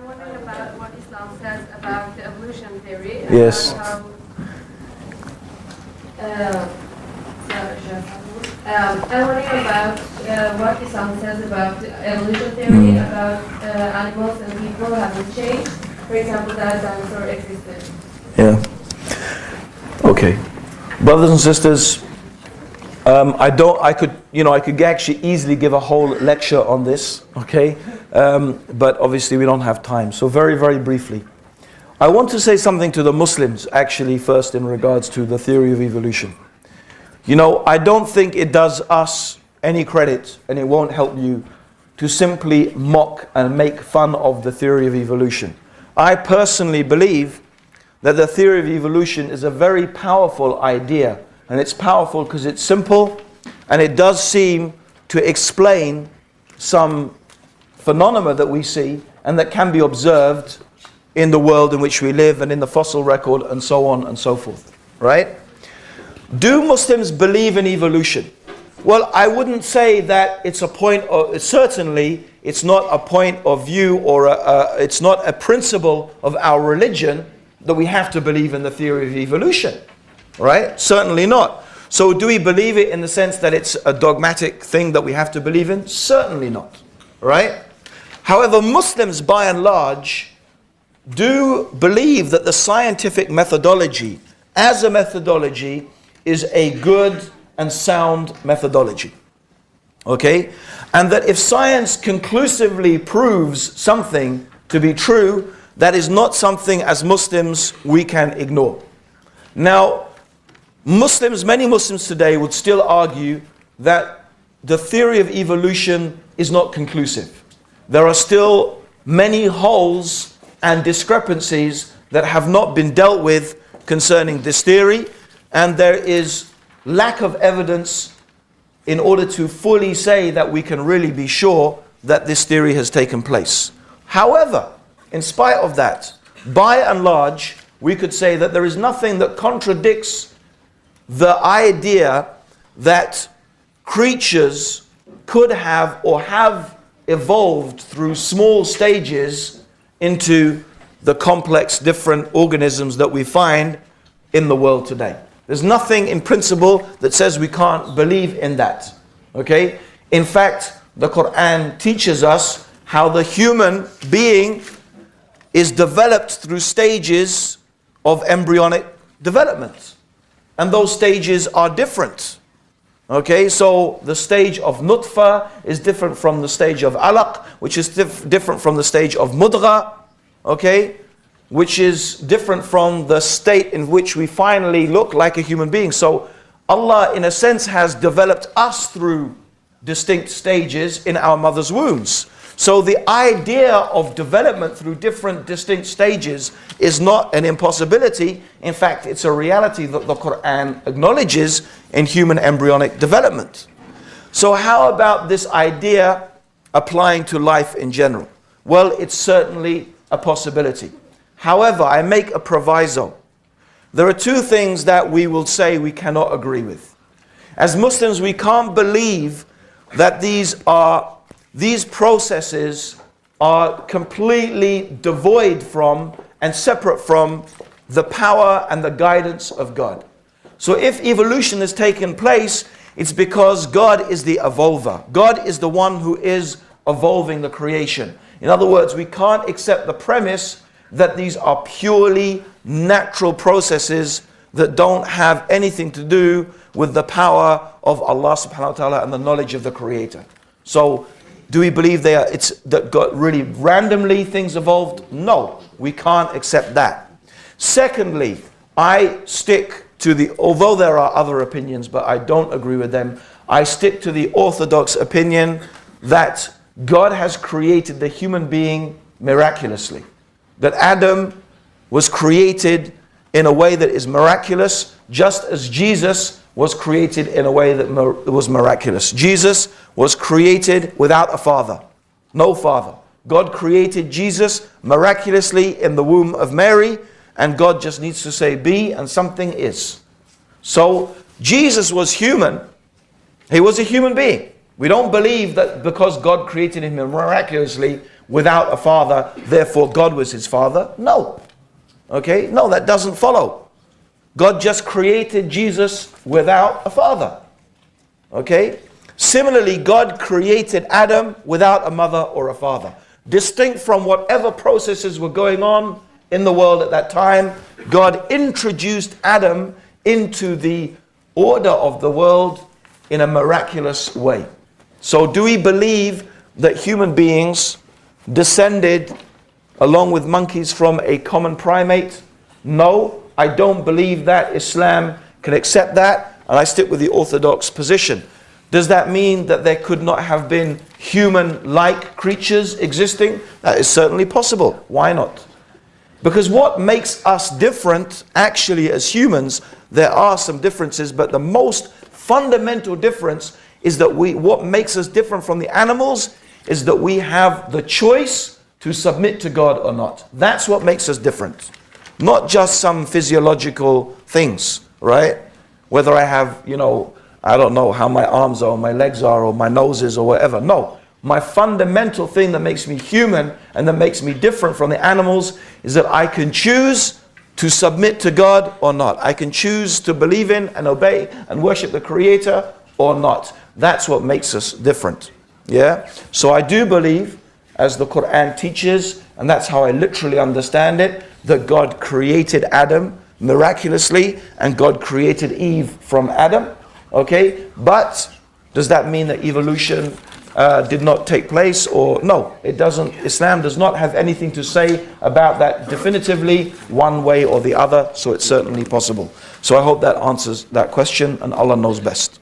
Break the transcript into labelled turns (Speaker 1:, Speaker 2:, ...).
Speaker 1: wondering about what Islam says about the evolution theory.
Speaker 2: Yes.
Speaker 1: How, I'm wondering about what Islam says about evolution theory, about animals and people having changed. For example, that dinosaur existed.
Speaker 2: Yeah. Okay. Brothers and sisters, I could actually easily give a whole lecture on this, okay? But obviously we don't have time. So very, very briefly. I want to say something to the Muslims, actually, first in regards to the theory of evolution. You know, I don't think it does us any credit, and it won't help you, to simply mock and make fun of the theory of evolution. I personally believe that the theory of evolution is a very powerful idea. And it's powerful because it's simple, and it does seem to explain some phenomena that we see and that can be observed in the world in which we live and in the fossil record and so on and so forth. Right? Do Muslims believe in evolution? Well, I wouldn't say that it's a point of, certainly it's not a point of view or it's not a principle of our religion that we have to believe in the theory of evolution. Right? Certainly not. So do we believe it in the sense that it's a dogmatic thing that we have to believe in? Certainly not. Right? However, Muslims by and large do believe that the scientific methodology as a methodology is a good and sound methodology. Okay? And that if science conclusively proves something to be true, that is not something as Muslims we can ignore. Now, many Muslims today would still argue that the theory of evolution is not conclusive. There are still many holes and discrepancies that have not been dealt with concerning this theory, and there is lack of evidence in order to fully say that we can really be sure that this theory has taken place. However, in spite of that, by and large, we could say that there is nothing that contradicts the idea that creatures could have or have evolved through small stages into the complex different organisms that we find in the world today. There's nothing in principle that says we can't believe in that. Okay? In fact, the Quran teaches us how the human being is developed through stages of embryonic development. And those stages are different. Okay, so the stage of nutfa is different from the stage of alaq, which is different from the stage of mudgha, okay, which is different from the state in which we finally look like a human being. So Allah, in a sense, has developed us through distinct stages in our mother's wombs. So the idea of development through different distinct stages is not an impossibility. In fact, it's a reality that the Quran acknowledges in human embryonic development. So how about this idea applying to life in general? Well, it's certainly a possibility. However, I make a proviso. There are two things that we will say we cannot agree with. As Muslims, we can't believe that these processes are completely devoid from and separate from the power and the guidance of God. So if evolution has taken place, it's because God is the evolver. God is the one who is evolving the creation. In other words, we can't accept the premise that these are purely natural processes that don't have anything to do with the power of Allah subhanahu wa ta'ala and the knowledge of the Creator. So do we believe that God really randomly things evolved? No, we can't accept that. Secondly, I stick to although there are other opinions, but I don't agree with them, I stick to the orthodox opinion that God has created the human being miraculously. That Adam was created in a way that is miraculous, just as Jesus was created in a way that was miraculous. Jesus was created without a father, no father. God created Jesus miraculously in the womb of Mary, and God just needs to say be, and something is. So Jesus was human. He was a human being. We don't believe that because God created him miraculously without a father, therefore God was his father. No. Okay? No, that doesn't follow. God just created Jesus without a father. Okay? Similarly, God created Adam without a mother or a father. Distinct from whatever processes were going on in the world at that time, God introduced Adam into the order of the world in a miraculous way. So do we believe that human beings descended along with monkeys from a common primate? No, I don't believe that. Islam can accept that, and I stick with the orthodox position. Does that mean that there could not have been human-like creatures existing? That is certainly possible. Why not? Because what makes us different, actually, as humans, there are some differences, but the most fundamental difference is that what makes us different from the animals is that we have the choice to submit to God or not. That's what makes us different. Not just some physiological things, right? Whether I have, I don't know how my arms are, or my legs are, or my nose is, or whatever. No. My fundamental thing that makes me human and that makes me different from the animals is that I can choose to submit to God or not. I can choose to believe in and obey and worship the Creator or not. That's what makes us different. Yeah? So I do believe, as the Quran teaches, and that's how I literally understand it, that God created Adam miraculously and God created Eve from Adam. Okay? But does that mean that evolution did not take place? Or no, it doesn't. Islam does not have anything to say about that definitively one way or the other, so it's certainly possible. So I hope that answers that question, and Allah knows best.